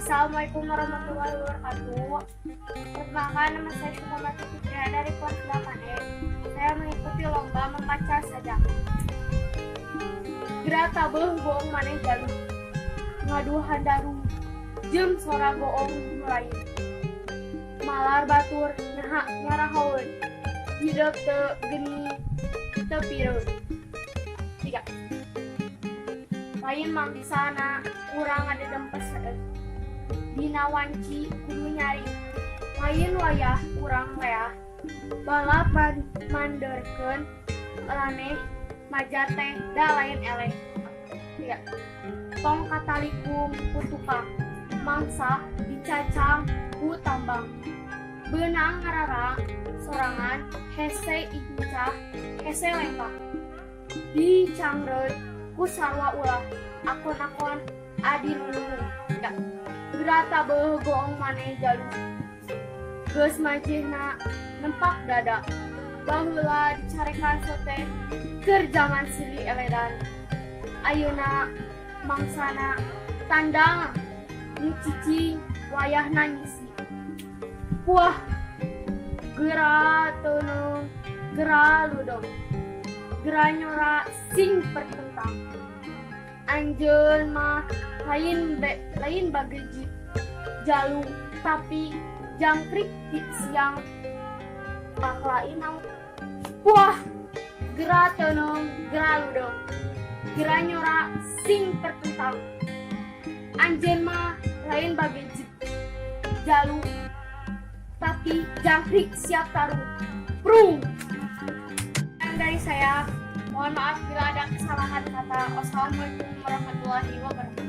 Assalamualaikum warahmatullahi wabarakatuh. Perkenalkan, nama saya Syukamati Fitria dari kelas 8E. Saya mengikuti lomba membaca sajak. Gerak tabeuh bohong maneh jalu, ngadu handaru, jeung sora goong mulai. Malar batur nyaha ngarahaweun, hideuk teu geni teu pireun. 3. Lain mangsana urang ada dempes dina wanci kudu nyari. Lain wayah urang leah balap manderkeun raneh maja teh da lain eleh. 3. Tong katalikum ku tukang mangsa dicacang ku tambang. Beunang ngararang sorangan hese incah hese lengkah. Dicangreun ku sarwa ulah akon-akon adi lulung. Gerak tabeuh goong maneh jalu, geus majihna nempak dada. Baheula dicarekan sote keur jaman silih eledan. Ayeuna mangsana tandang nu cicing wayahna ngisi. Puah geura teunung geura ludong, geura nyora sing pertentang. Anjeun mah lain bagejit jalu tapi jangkrik di siang paklain naon. Puah geura teunung geura ludong, geura nyora sing pertentang. Anjeun mah lain bagejit jalu tapi jangkrik siap taruh. Prung. Dari saya, mohon maaf bila ada kesalahan kata. Wassalamualaikum warahmatullahi wabarakatuh.